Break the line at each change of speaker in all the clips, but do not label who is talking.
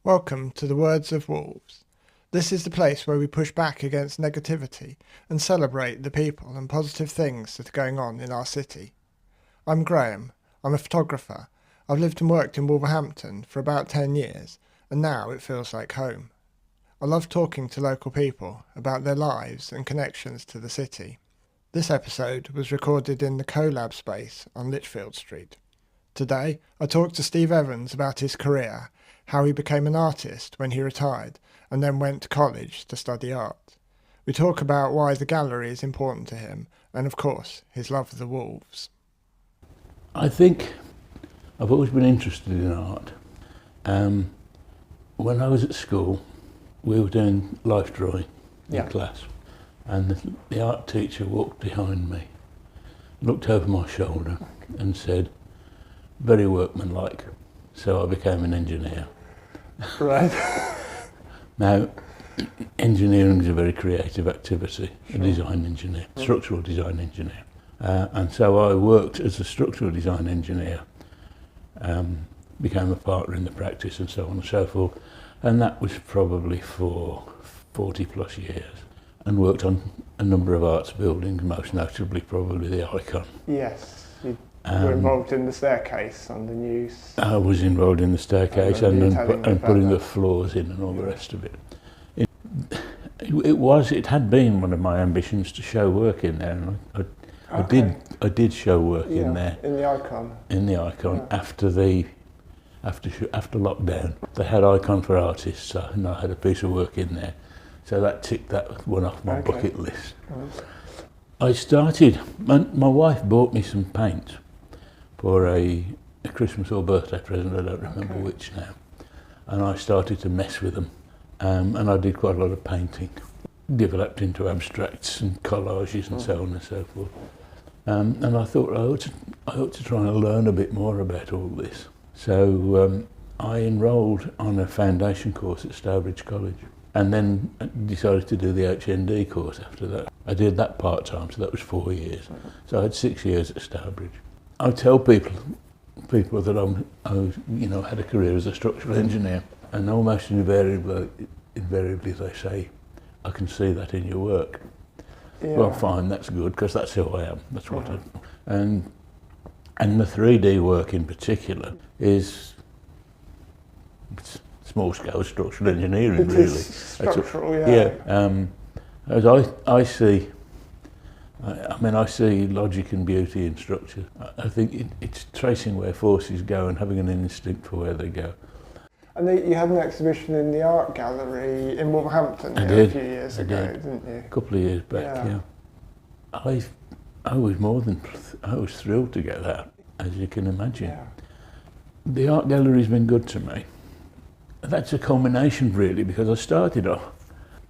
Welcome to the Words of Wolves. This is the place where we push back against negativity and celebrate the people and positive things that are going on in our city. I'm Graham. I'm a photographer. I've lived and worked in Wolverhampton for about 10 years, and now it feels like home. I love talking to local people about their lives and connections to the city. This episode was recorded in the CoLab space on Lichfield Street. Today, I talked to Steve Evans about his career, how he became an artist when he retired, and then went to college to study art. We talk about why the gallery is important to him, and of course, his love for the Wolves.
I think I've always been interested in art. When I was at school, we were doing life drawing in class, and the art teacher walked behind me, looked over my shoulder and said, "Very workmanlike." So I became an engineer.
Right.
Now, engineering is a very creative activity, a design engineer, structural design engineer. And so I worked as a structural design engineer, became a partner in the practice and so on and so forth. And that was probably for 40 plus years, and worked on a number of arts buildings, most notably probably the Icon.
Yes. You were involved in the staircase on the news.
I was involved in the staircase and putting the floors in and all the rest of it. It had been one of my ambitions to show work in there, and I did show work in there.
In the Icon.
In the Icon after lockdown. They had Icon for artists, and I had a piece of work in there. So that ticked that one off my bucket list. I started, my wife bought me some paint for a Christmas or birthday present, I don't remember which now. And I started to mess with them, and I did quite a lot of painting. Developed into abstracts and collages and so on and so forth. And I thought I ought to try and learn a bit more about all this. So I enrolled on a foundation course at Stourbridge College, and then decided to do the HND course after that. I did that part-time, so that was 4 years. So I had 6 years at Stourbridge. I tell people that I had a career as a structural engineer, and almost invariably they say, "I can see that in your work." Yeah. Well, fine, that's good, because that's who I am. That's what I do. And the 3D work in particular is small-scale structural engineering, really.
Structural,
As I see, I see logic and beauty in structure. I think it's tracing where forces go and having an instinct for where they go.
And you had an exhibition in the art gallery in Wolverhampton a few years ago, didn't you?
A couple of years back, yeah. I was thrilled to get that, as you can imagine. Yeah. The art gallery's been good to me. That's a culmination, really, because I started off,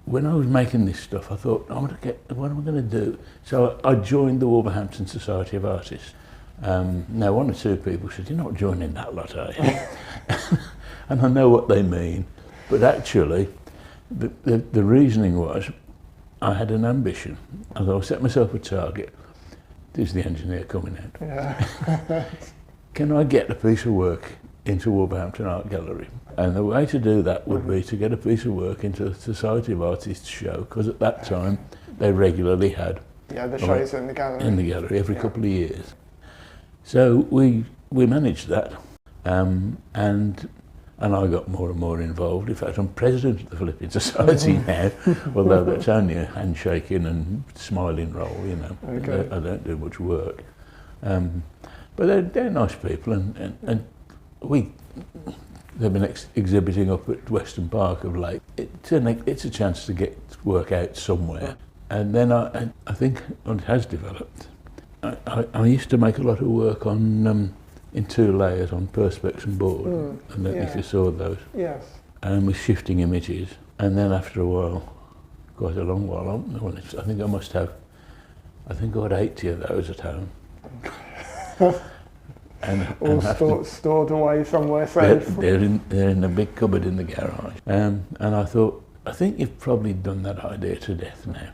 when I was making this stuff, I thought, what am I going to do? So I joined the Wolverhampton Society of Artists. Now, one or two people said, "You're not joining that lot, are you?" And I know what they mean, but actually, the reasoning was, I had an ambition, and I set myself a target. There's the engineer coming out. Yeah. Can I get a piece of work into Wolverhampton Art Gallery? And the way to do that would be to get a piece of work into the Society of Artists show, because at that time they regularly had
the shows in the gallery.
In the gallery every couple of years. So we managed that, and I got more and more involved. In fact, I'm president of the flipping society now, although that's only a handshaking and smiling role, you know. Okay. I don't do much work. But they're nice people, and they've been exhibiting up at Weston Park of late. It's a chance to get work out somewhere. And then I think it has developed. I used to make a lot of work on in 2 layers on perspex and board. I don't know if you saw those.
Yes.
And with shifting images. And then after a while, quite a long while, I think I had 80 of those at home.
And stored away somewhere safe.
They're in a big cupboard in the garage. And I thought, I think you've probably done that idea to death now.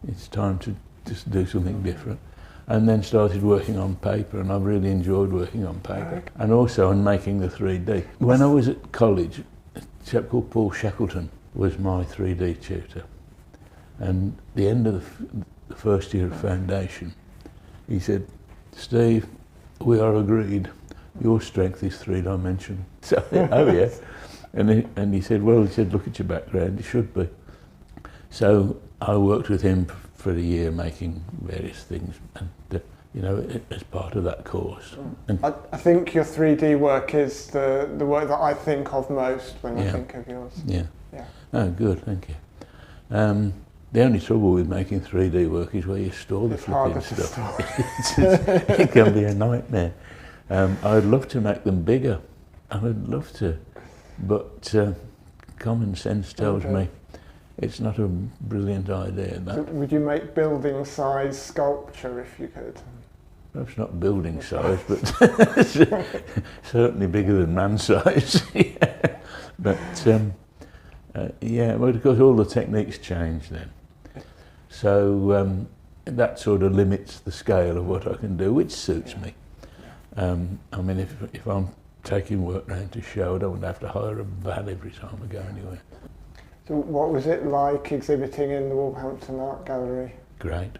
It's time to just do something different. And then started working on paper, and I've really enjoyed working on paper. And also on making the 3D. When I was at college, a chap called Paul Shackleton was my 3D tutor. And at the end of the first year of foundation, he said, Steve, we are agreed, your strength is three-dimensional. So, oh yeah. And he said, well, he said, look at your background, it should be. So I worked with him for a year making various things, and you know, as part of that course. And
I think your 3D work is the work that I think of most when I think of yours.
Yeah. Oh, good, thank you. The only trouble with making 3D work is where you store the flipping stuff. It can be a nightmare. I'd love to make them bigger. I would love to, but common sense tells me it's not a brilliant idea.
So would you make building-size sculpture if you could?
Perhaps not building size, but certainly bigger than man size. But yeah, well, of course, all the techniques change then. So that sort of limits the scale of what I can do, which suits me. I mean, if I'm taking work round to show, I don't have to hire a van every time I go anywhere.
So what was it like exhibiting in the Wolverhampton Art Gallery?
Great.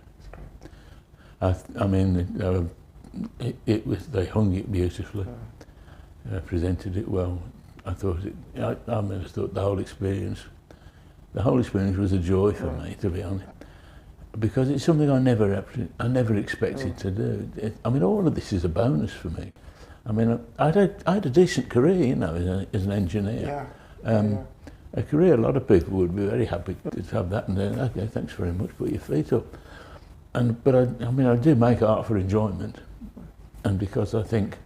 I mean, it was, they hung it beautifully, presented it well. I thought I thought the whole experience was a joy for me, to be honest, because it's something I never expected to do. I mean, all of this is a bonus for me. I mean, I had a decent career, you know, as an engineer. A career, a lot of people would be very happy to have that and then, okay, thanks very much, put your feet up. But I mean, I do make art for enjoyment, and because I think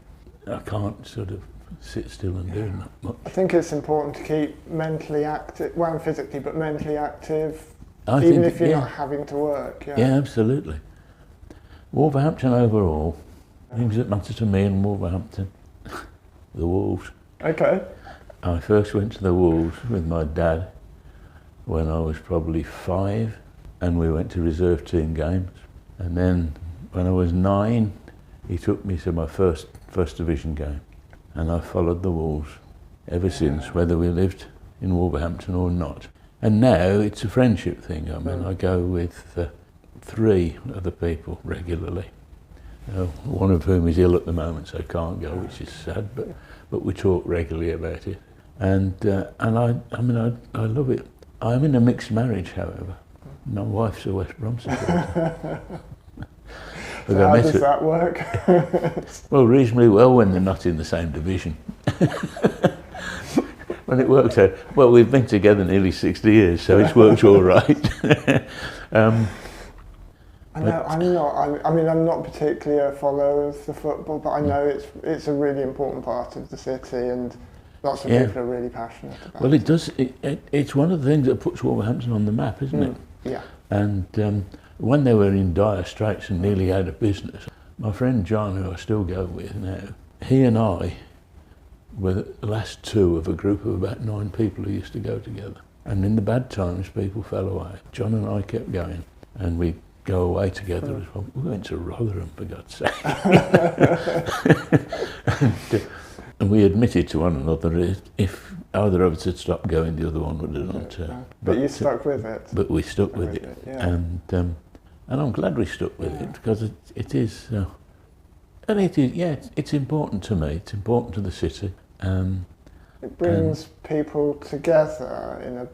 I can't sort of sit still and do that much. I
think it's important to keep mentally active, well, physically, but mentally active, even if you're not having to work.
Yeah, absolutely. Wolverhampton overall, things that matter to me in Wolverhampton, the Wolves.
Okay.
I first went to the Wolves with my dad when I was probably 5, and we went to reserve team games. And then when I was 9, he took me to my first division game. And I followed the Wolves ever since, whether we lived in Wolverhampton or not. And now it's a friendship thing. I mean, I go with 3 other people regularly, one of whom is ill at the moment, so can't go, which is sad, but we talk regularly about it. And I mean, I love it. I'm in a mixed marriage, however. My wife's a West Brom supporter.
So how does that work?
Well, reasonably well when they're not in the same division. When it works out, well, we've been together nearly 60 years, so it's worked all right.
I'm not particularly a follower of the football, but I know it's a really important part of the city, and lots of people are really passionate about it.
Well, it does. It's one of the things that puts Wolverhampton on the map, isn't it?
Yeah.
And when they were in dire straits and nearly out of business, my friend John, who I still go with now, he and I were the last 2 of a group of about 9 people who used to go together. And in the bad times, people fell away. John and I kept going, and we go away together as well. We went to Rotherham, for God's sake. And we admitted to one another if either of us had stopped going, the other one would have done too.
But you stuck with it.
But we stuck with it, and I'm glad we stuck with it, because it is, and it is, it's important to me. It's important to the city.
It brings people together in a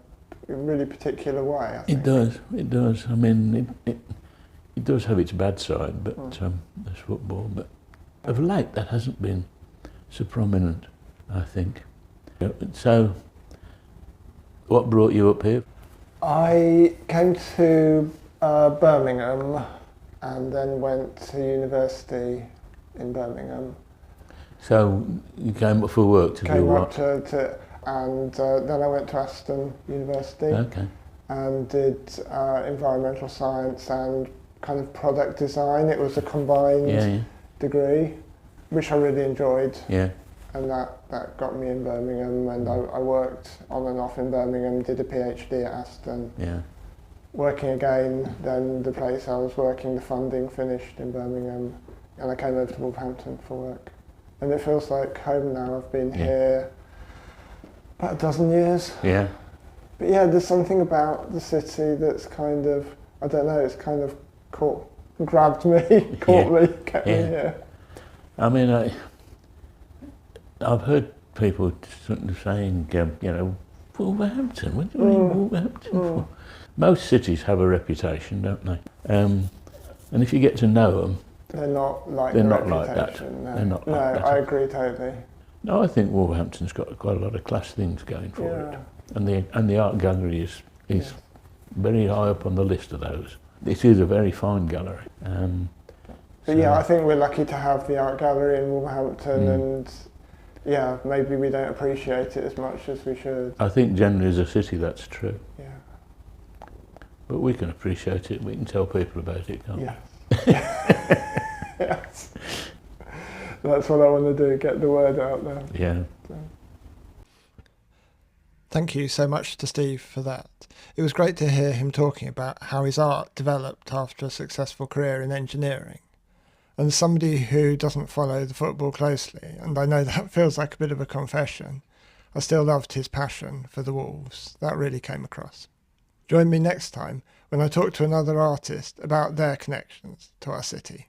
really particular way, I think.
It does. I mean, it does have its bad side, but there's football. But of late, that hasn't been so prominent, I think. So, what brought you up here?
I came to Birmingham and then went to university in Birmingham.
So you came up for work to do what?
And then I went to Aston University and did environmental science and kind of product design. It was a combined degree, which I really enjoyed. Yeah. And that got me in Birmingham, and I worked on and off in Birmingham, did a PhD at Aston. Yeah. Working again, then the place I was working, the funding finished in Birmingham, and I came over to Wolverhampton for work. And it feels like home now. I've been here About a dozen years.
Yeah.
But yeah, there's something about the city that's kind of, I don't know, it's kind of grabbed me, kept me here.
I mean, I've heard people sort of saying, you know, Wolverhampton, what do you mean Wolverhampton for? Most cities have a reputation, don't they? And if you get to know them,
they're not like
they're
the
not like
reputation.
that.
No.
They're not
No,
like that.
I agree totally.
No, I think Wolverhampton's got quite a lot of class things going for it, and the art gallery is very high up on the list of those. It is a very fine gallery.
But yeah, I think we're lucky to have the art gallery in Wolverhampton, and yeah, maybe we don't appreciate it as much as we should.
I think generally as a city that's true.
Yeah.
But we can appreciate it. We can tell people about it, can't we?
Yes. That's what I want to do, get the word out there.
Yeah.
Thank you so much to Steve for that. It was great to hear him talking about how his art developed after a successful career in engineering. And as somebody who doesn't follow the football closely, and I know that feels like a bit of a confession, I still loved his passion for the Wolves. That really came across. Join me next time when I talk to another artist about their connections to our city.